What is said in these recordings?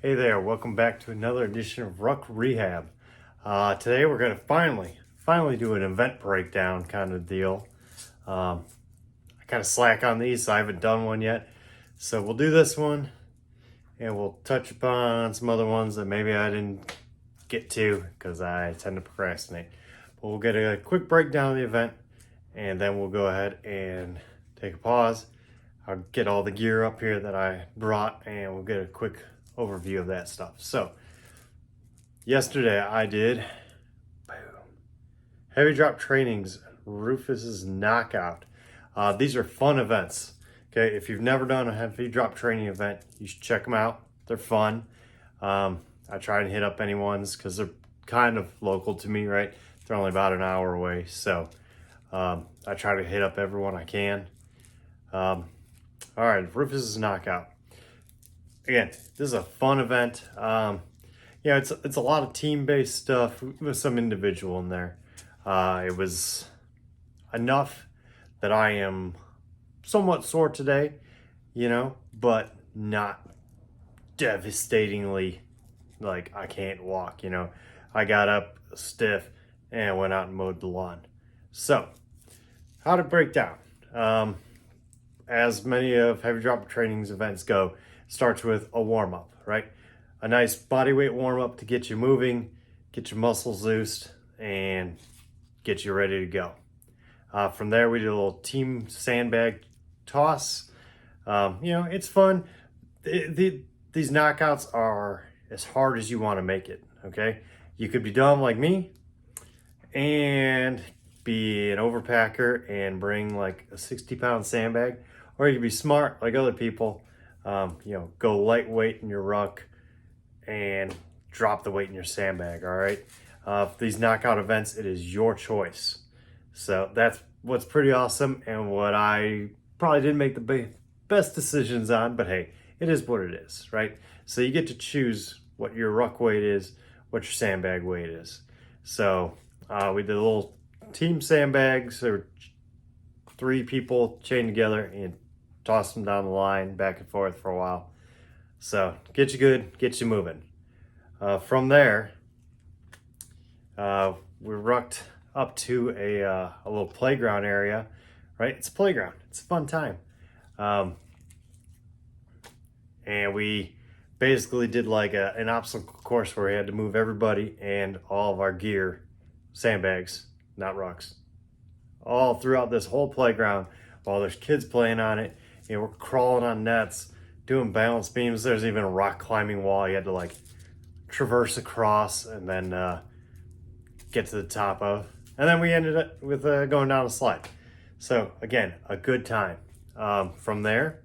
Hey there, welcome back to another edition of Ruck Rehab. Today we're going to finally do an event breakdown kind of deal. I kind of slack on these, so I haven't done one yet. So we'll do this one, and we'll touch upon some other ones that maybe I didn't get to because I tend to procrastinate. But we'll get a quick breakdown of the event, and then we'll go ahead and take a pause. I'll get all the gear up here that I brought, and we'll get a quick overview of that stuff. So yesterday I did heavy drop trainings, Rufus's knockout. These are fun events. Okay, if you've never done a heavy drop training event, you should check them out. They're fun. I try and hit up anyone's because they're kind of local to me, right? They're only about an hour away, so I try to hit up everyone I can. All right, Rufus's knockout. Again, this is a fun event. It's a lot of team-based stuff with some individual in there. It was enough that I am somewhat sore today, but not devastatingly like I can't walk, I got up stiff and went out and mowed the lawn. So, how to break down? As many of heavy drop trainings events go, starts with a warm-up, right? A nice body weight warm-up to get you moving, get your muscles loosed, and get you ready to go. From there, we did a little team sandbag toss. It's fun. These knockouts are as hard as you want to make it, okay? You could be dumb like me and be an overpacker and bring like a 60-pound sandbag, or you could be smart like other people. Go lightweight in your ruck and drop the weight in your sandbag, all right? These knockout events, it is your choice. So that's what's pretty awesome and what I probably didn't make the best decisions on, but hey, it is what it is, right? So you get to choose what your ruck weight is, what your sandbag weight is. So we did a little team sandbags. There were 3 people chained together and toss them down the line, back and forth for a while. So get you good, get you moving. From there, we rucked up to a little playground area, right? It's a playground. It's a fun time. And we basically did like an obstacle course where we had to move everybody and all of our gear, sandbags, not rucks, all throughout this whole playground while there's kids playing on it. We're crawling on nets, doing balance beams. There's even a rock climbing wall you had to like traverse across and then get to the top of. And then we ended up with going down a slide. So again, a good time. From there,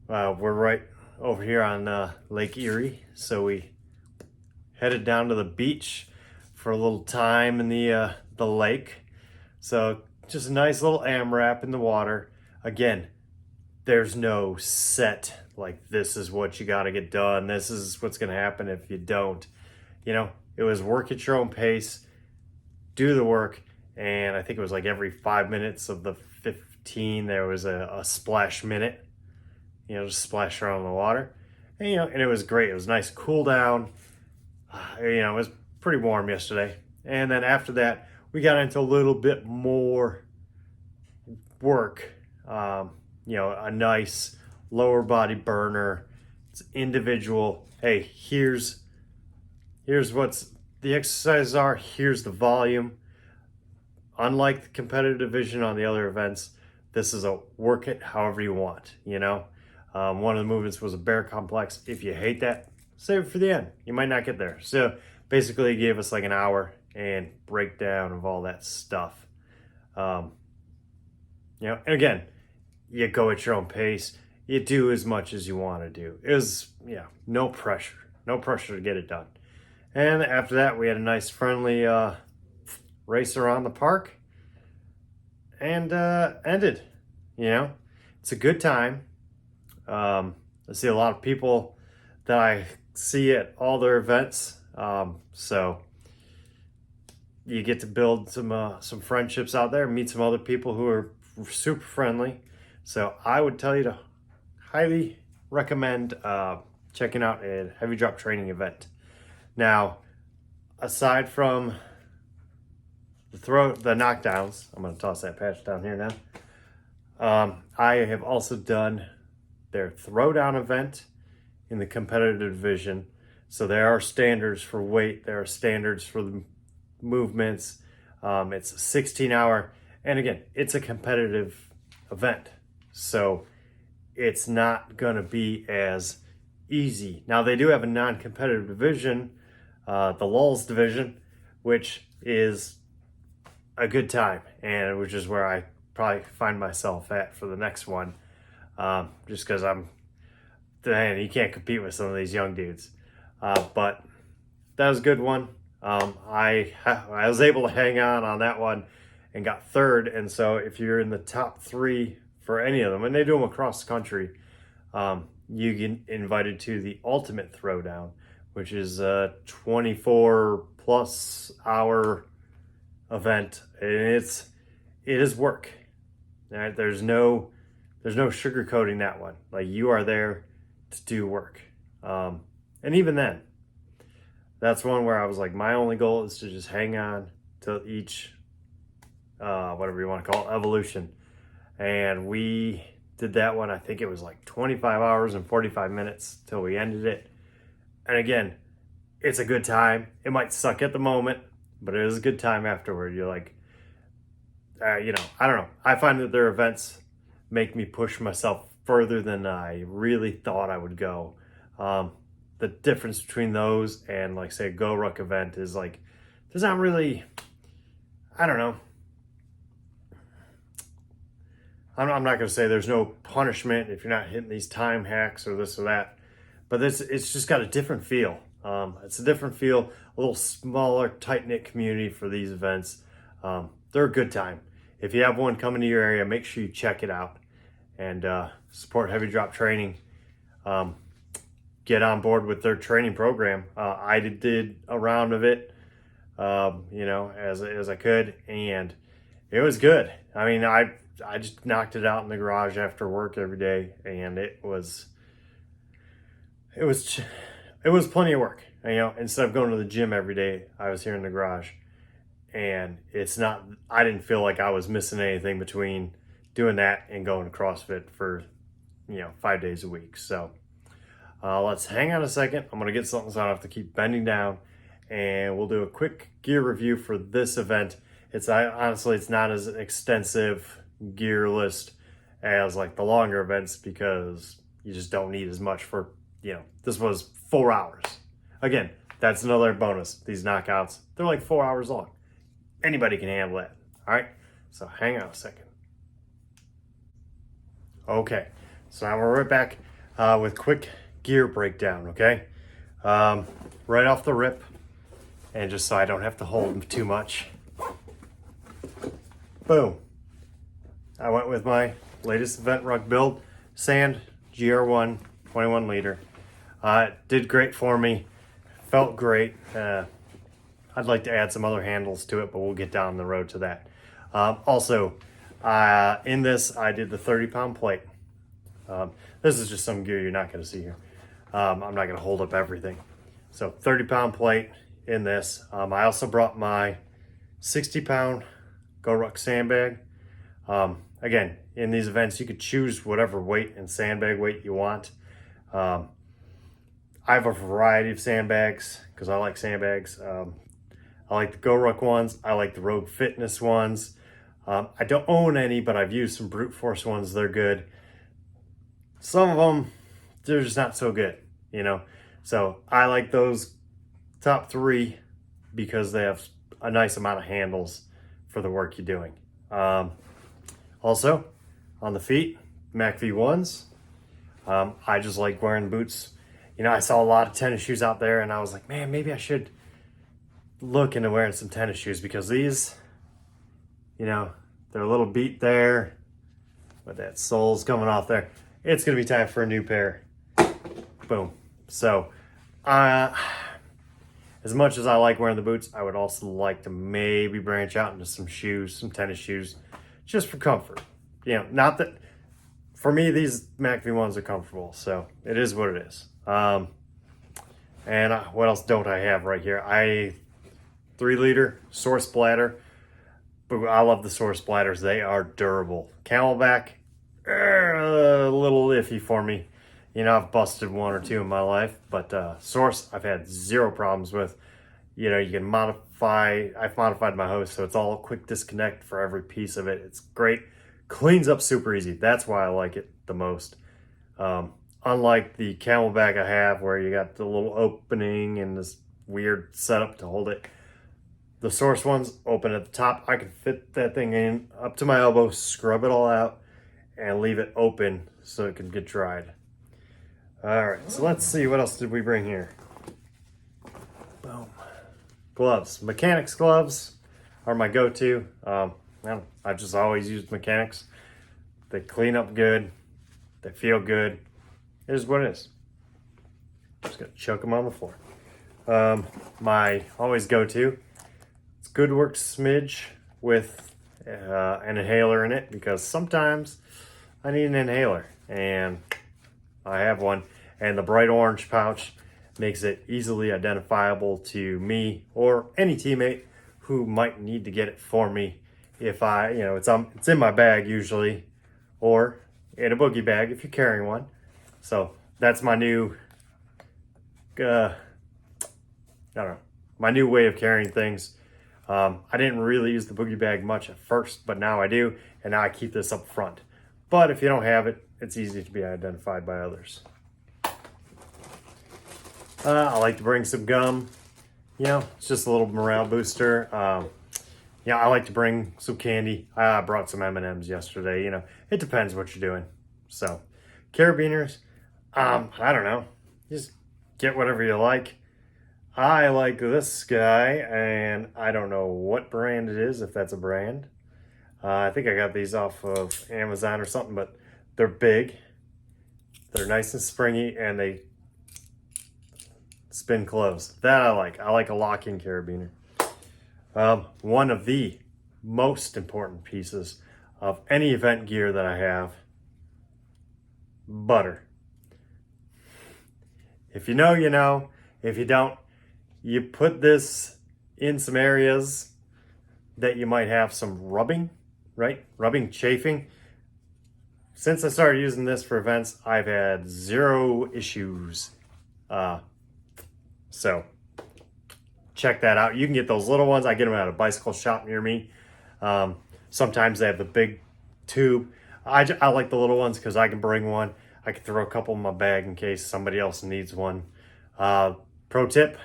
we're right over here on Lake Erie. So we headed down to the beach for a little time in the lake. So just a nice little AMRAP in the water. Again, there's no set, like this is what you got to get done. This is what's going to happen if you don't. It was work at your own pace, do the work. And I think it was like every 5 minutes of the 15, there was a splash minute, just splash around in the water. And it was great. It was nice cool down. It was pretty warm yesterday. And then after that, we got into a little bit more work. A nice lower body burner. It's individual. Hey, here's what's the exercises are. Here's the volume. Unlike the competitive division on the other events, this is a work it however you want. One of the movements was a bear complex. If you hate that, save it for the end. You might not get there. So basically, it gave us like an hour and breakdown of all that stuff. And again, you go at your own pace. You do as much as you want to do. It was, no pressure. No pressure to get it done. And after that, we had a nice friendly race around the park. And ended. It's a good time. I see a lot of people that I see at all their events. So you get to build some friendships out there, meet some other people who are super friendly. So I would tell you to highly recommend checking out a heavy drop training event. Now, aside from the knockdowns, I'm going to toss that patch down here now. I have also done their throwdown event in the competitive division. So there are standards for weight, there are standards for the movements. It's a 16-hour, and again, it's a competitive event. So it's not going to be as easy. Now, they do have a non-competitive division, the lulls division, which is a good time, and which is where I probably find myself at for the next one, just because you can't compete with some of these young dudes. But that was a good one. I was able to hang on that one and got third. And so if you're in the top 3 for any of them, and they do them across the country, you get invited to the ultimate throwdown, which is a 24+ hour event. And it is work. All right? There's no sugarcoating that one. Like, you are there to do work. And even then, that's one where I was like, my only goal is to just hang on to each, whatever you want to call it, evolution. And we did that one, I think it was like 25 hours and 45 minutes till we ended it. And again, it's a good time. It might suck at the moment, but it is a good time afterward. You're like, I don't know. I find that their events make me push myself further than I really thought I would go. The difference between those and, like, say, a Go Ruck event is, like, there's not really, I don't know. I'm not going to say there's no punishment if you're not hitting these time hacks or this or that, but it's just got a different feel. It's a different feel, a little smaller, tight-knit community for these events. They're a good time. If you have one coming to your area, make sure you check it out and support Heavy Drop Training. Get on board with their training program. I did a round of it, as I could, and it was good. I mean, I just knocked it out in the garage after work every day, and it was plenty of work. Instead of going to the gym every day, I was here in the garage, and I didn't feel like I was missing anything between doing that and going to CrossFit for 5 days a week. So let's hang on a second. I'm gonna get something so I don't have to keep bending down, and we'll do a quick gear review for this event. Honestly, it's not as extensive gear list as like the longer events, because you just don't need as much for, this was 4 hours. Again, that's another bonus. These knockouts, they're like 4 hours long. Anybody can handle that. All right, so hang on a second. Okay, so now we're right back with quick gear breakdown, okay? Right off the rip, and just so I don't have to hold them too much. Boom. I went with my latest event rug build, Sand GR1 21 liter. Did great for me, felt great. I'd like to add some other handles to it, but we'll get down the road to that. Also, in this, I did the 30-pound plate. This is just some gear you're not going to see here. I'm not going to hold up everything. So 30-pound plate in this. I also brought my 60-pound Go Ruck sandbag. Again, in these events, you could choose whatever weight and sandbag weight you want. I have a variety of sandbags because I like sandbags. I like the Go Ruck ones. I like the Rogue Fitness ones. I don't own any, but I've used some Brute Force ones. They're good. Some of them, they're just not so good, So I like those top 3 because they have a nice amount of handles for the work you're doing. Also, on the feet, Mac V1s. I just like wearing boots. I saw a lot of tennis shoes out there, and I was like, man, maybe I should look into wearing some tennis shoes, because these, they're a little beat there, but that sole's coming off there. It's going to be time for a new pair. Boom. So, as much as I like wearing the boots, I would also like to maybe branch out into some shoes, some tennis shoes, just for comfort. Not that, for me, these Mac V1s are comfortable, so it is what it is. And what else don't I have right here? 3-liter source bladder. But I love the source bladders. They are durable. Camelback, a little iffy for me. You know, I've busted 1 or 2 in my life, but source I've had 0 problems with. You know, you can modify. I've modified my hose so it's all quick disconnect for every piece of it. It's great. Cleans up super easy. That's why I like it the most. Unlike the Camelback I have where you got the little opening and this weird setup to hold it. The source ones open at the top. I can fit that thing in up to my elbow, scrub it all out, and leave it open so it can get dried. All right, so let's see, what else did we bring here? Boom. Gloves. Mechanics gloves are my go-to. I've just always used mechanics. They clean up good. They feel good. It is what it is. Just gonna chuck them on the floor. My always go-to. It's Good Work Smidge with an inhaler in it because sometimes I need an inhaler and I have one. And the bright orange pouch makes it easily identifiable to me or any teammate who might need to get it for me. If I, you know, it's in my bag usually, or in a boogie bag if you're carrying one. So that's my new, I don't know, my new way of carrying things. I didn't really use the boogie bag much at first, but now I do, and now I keep this up front. But if you don't have it, it's easy to be identified by others. I like to bring some gum. You know, it's just a little morale booster. Yeah, I like to bring some candy. I brought some M&Ms yesterday. You know, it depends what you're doing. So, carabiners, I don't know. Just get whatever you like. I like this guy, and I don't know what brand it is, if that's a brand. I think I got these off of Amazon or something, but they're big. They're nice and springy, and they spin close. That I like. I like a lock-in carabiner. One of the most important pieces of any event gear that I have, butter. If you know, you know. If you don't, you put this in some areas that you might have some rubbing, right? Rubbing, chafing. Since I started using this for events, I've had 0 issues. So check that out. You can get those little ones. I get them at a bicycle shop near me. Sometimes they have the big tube. I like the little ones because I can bring one. I can throw a couple in my bag in case somebody else needs one. Pro tip,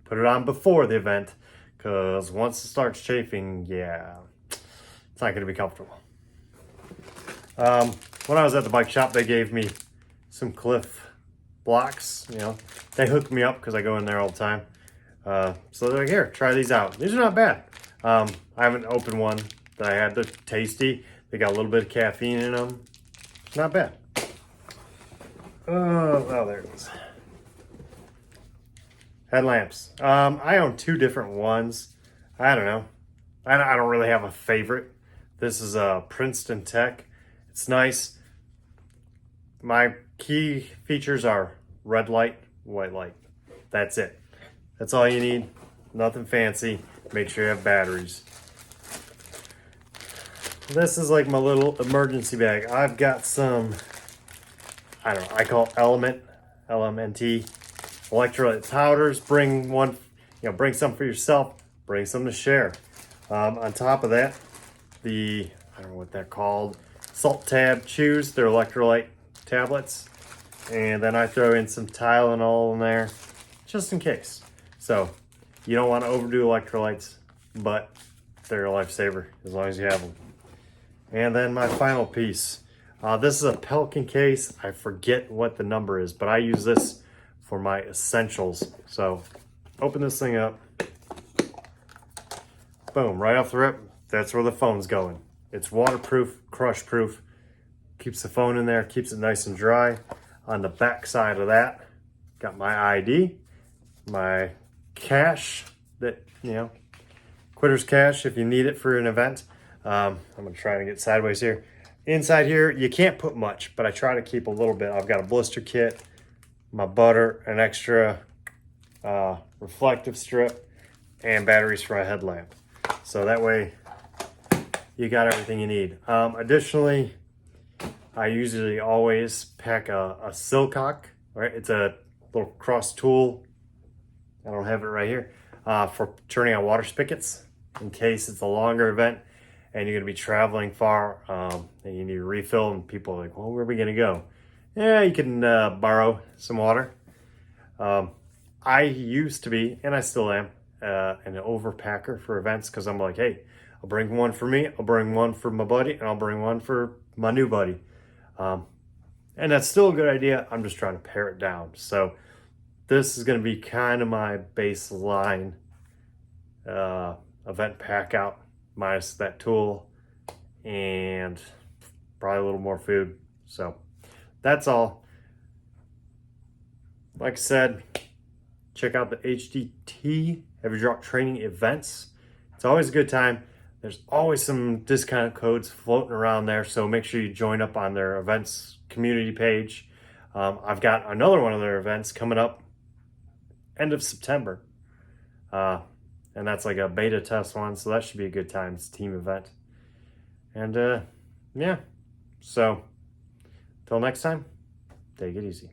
put it on before the event because once it starts chafing, yeah, it's not going to be comfortable. When I was at the bike shop, they gave me some Cliff blocks. You know, they hooked me up because I go in there all the time. So they're like, here, try these out. These are not bad. I haven't opened one that I had. They're tasty. They got a little bit of caffeine in them. Not bad. Oh, there it is. Headlamps. I own 2 different ones. I don't know. I don't really have a favorite. This is a Princeton Tech. It's nice. My key features are red light, white light. That's it. That's all you need. Nothing fancy. Make sure you have batteries. This is like my little emergency bag. I've got some, I don't know, I call it LMNT, electrolyte powders. Bring one, bring some for yourself. Bring some to share. On top of that, I don't know what they're called, Salt Tab Chews. They're electrolyte tablets. And then I throw in some Tylenol in there, just in case. So you don't want to overdo electrolytes, but they're a lifesaver as long as you have them. And then my final piece. This is a Pelican case. I forget what the number is, but I use this for my essentials. So open this thing up. Boom, right off the rip, that's where the phone's going. It's waterproof, crush proof. Keeps the phone in there, keeps it nice and dry. On the back side of that, got my ID, my cash, that, quitter's cash if you need it for an event. I'm gonna try to get sideways here. Inside here, you can't put much, but I try to keep a little bit. I've got a blister kit, my butter, an extra reflective strip, and batteries for my headlamp. So that way you got everything you need. Additionally, I usually always pack a silcock, right? It's a little cross tool. I don't have it right here, for turning on water spigots in case it's a longer event and you're gonna be traveling far, and you need a refill, and people are like, well, where are we gonna go? Yeah, you can borrow some water. I used to be, and I still am, an overpacker for events, because I'm like, hey, I'll bring one for me, I'll bring one for my buddy, and I'll bring one for my new buddy. And that's still a good idea. I'm just trying to pare it down. So this is going to be kind of my baseline event pack out, minus that tool and probably a little more food. So that's all. Like I said, check out the HDT Heavy Drop Training events. It's always a good time. There's always some discount codes floating around there, so make sure you join up on their events community page. I've got another one of their events coming up end of September, and that's like a beta test one, so that should be a good time. It's a team event. And yeah, so till next time, take it easy.